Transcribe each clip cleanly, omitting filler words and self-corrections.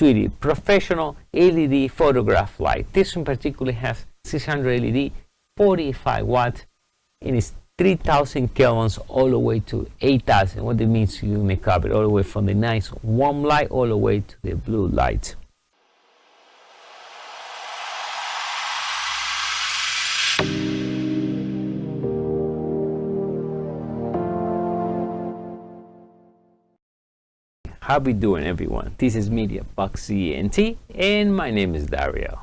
Switti professional LED photograph light. This in particular has 600 LED, 45 watts, and it's 3000 kelvins all the way to 8000. What it means, you may cover it all the way from the nice warm light all the way to the blue light. How we doing, everyone? This is MEDIABOXENT, and my name is Dario.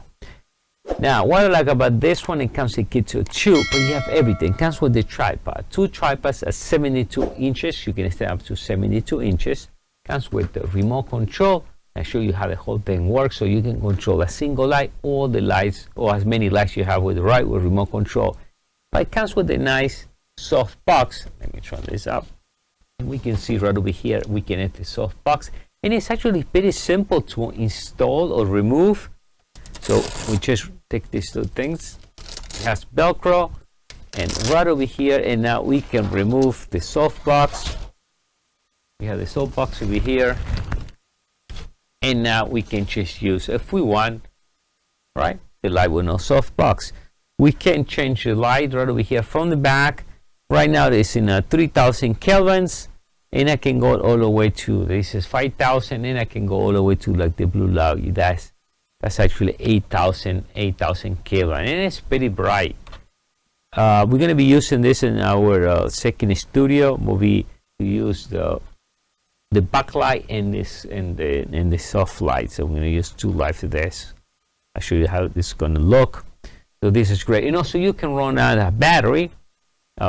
Now, what I like about this one, it comes with a kit of two, but you have everything. It comes with the tripod. Two tripods at 72 inches. You can extend up to 72 inches. Comes with the remote control. I show you how the whole thing works, so you can control a single light, all the lights, or as many lights you have with the right with remote control. But it comes with a nice soft box. Let me turn this up. And we can see right over here, we can add the soft box. And it's actually very simple to install or remove. So we just take these two things. It has Velcro, and right over here, and now we can remove the soft box. We have the soft box over here, and now we can just use, if we want, right, the light with no soft box. We can change the light right over here from the back. Right now it's in 3000 kelvins, and I can go all the way to, this is 5000, and I can go all the way to like the blue light. That's actually 8000 Kelvin, and it's pretty bright. We're going to be using this in our second studio, where we use the backlight and this and the soft light. So I'm going to use two lights of this. I'll show you how this is going to look. So this is great, and also you can run out a battery.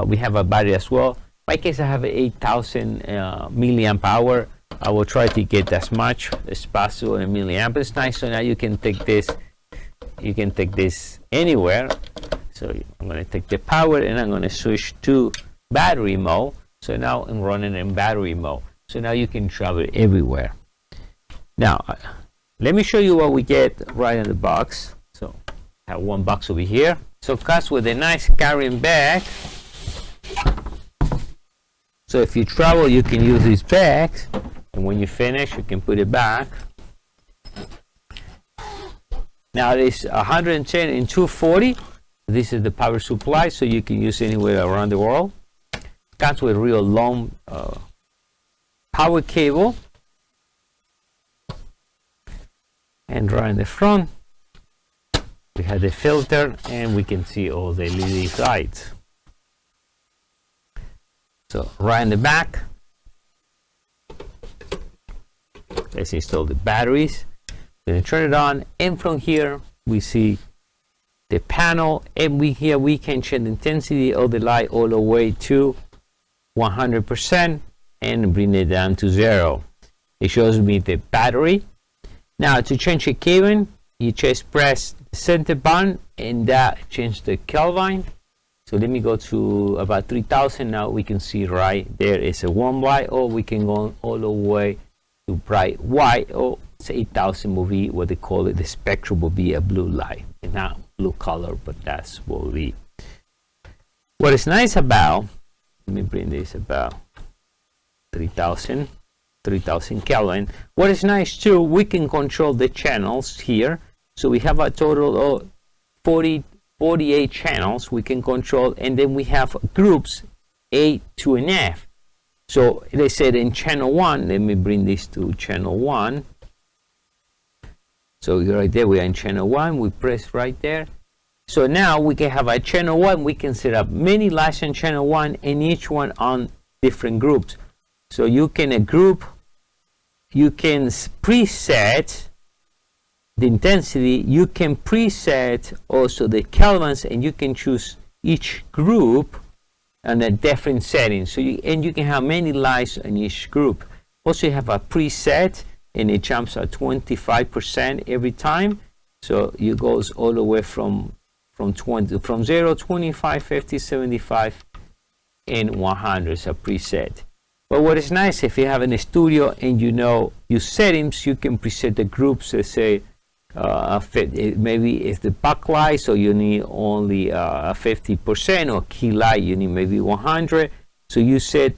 We have a battery as well. In my case, I have 8000 milliamp hour. I will try to get as much as possible in milliamp. It's nice. So now you can take this. You can take this anywhere. So I'm going to take the power, and I'm going to switch to battery mode. So now I'm running in battery mode. So now you can travel everywhere. Now, let me show you what we get right in the box. So I have one box over here. So it comes with a nice carrying bag. So if you travel, you can use these bags, and when you finish, you can put it back. Now it is 110 and 240. This is the power supply, so you can use anywhere around the world. Comes with real long power cable, and right in the front, we have the filter, and we can see all the LED lights. So right in the back, let's install the batteries. Then turn it on, and from here we see the panel, and we can change the intensity of the light all the way to 100% and bring it down to 0. It shows me the battery. Now to change the Kelvin, you just press the center button, and that changes the Kelvin. So let me go to about 3000. Now we can see right there is a warm light, or we can go all the way to bright white, or say 8000 will be what they call it. The spectrum will be a blue light, and not blue color, but that's what will be. What is nice about, let me bring this about 3000 Kelvin. What is nice too, we can control the channels here. So we have a total of 48 channels we can control, and then we have groups A, 2, and F. So they said in channel 1, let me bring this to channel 1. So right there, we are in channel 1. We press right there. So now we can have a channel 1. We can set up many lights in channel 1, and each one on different groups. So you can you can preset the intensity, you can preset also the kelvins, and you can choose each group and a different setting. So you can have many lights in each group. Also you have a preset, and it jumps at 25% every time. So it goes all the way from 0, 25, 50, 75, and 100 is a preset. But what is nice, if you have in a studio and you know your settings, you can preset the groups. Let's say maybe it's the backlight, so you need only 50%, or key light you need maybe 100. So you set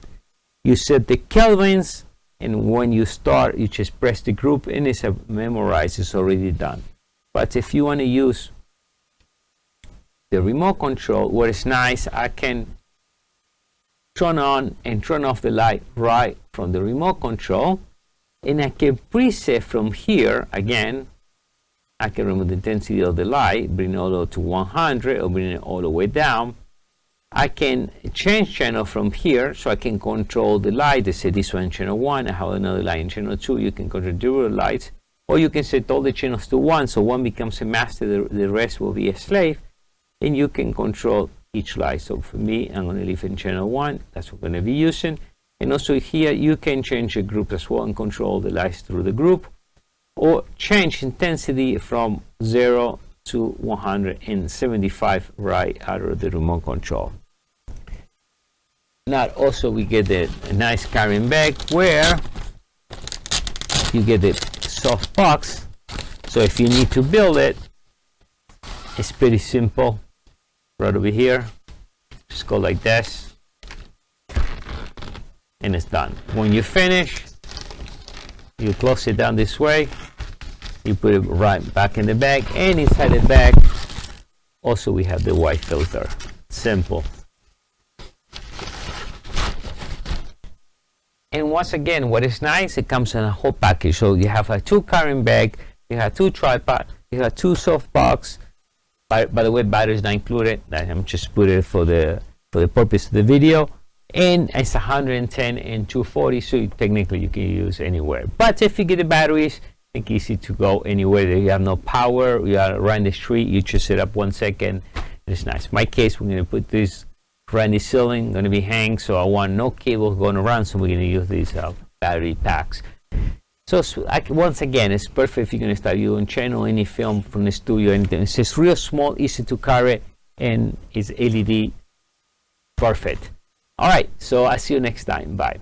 the kelvins, and when you start, you just press the group and it's memorized, it's already done. But if you want to use the remote control, what is nice, I can turn on and turn off the light right from the remote control, and I can preset from here. Again, I can remove the intensity of the light, bring it all the way to 100 or bring it all the way down. I can change channel from here, so I can control the light. They say this one channel 1, I have another light in channel 2. You can control dual lights, or you can set all the channels to 1, so one becomes a master, the rest will be a slave, and you can control each light. So for me, I'm going to leave in channel 1, that's what I'm going to be using. And also here you can change the group as well and control the lights through the group, or change intensity from 0 to 175 right out of the remote control. Now also we get a nice carrying bag where you get the soft box, so if you need to build it, it's pretty simple. Right over here, just go like this and it's done. When you finish, you close it down this way, you put it right back in the bag, and inside the bag also we have the white filter. Simple. And once again, what is nice, it comes in a whole package. So you have a 2 carrying bag, you have 2 tripod, you have 2 soft box. By the way, batteries not included. I'm just put it for the purpose of the video. And it's 110 and 240, so technically you can use anywhere. But if you get the batteries, it's easy to go anywhere. You have no power, you are around the street, you just set up 1 second. It's nice. In my case, we're going to put this around the ceiling, going to be hanged, so I want no cable going around, so we're going to use these battery packs. So once again, it's perfect if you're going to start your channel, any film from the studio, anything. It's just real small, easy to carry, and it's LED perfect. All right, so I'll see you next time. Bye.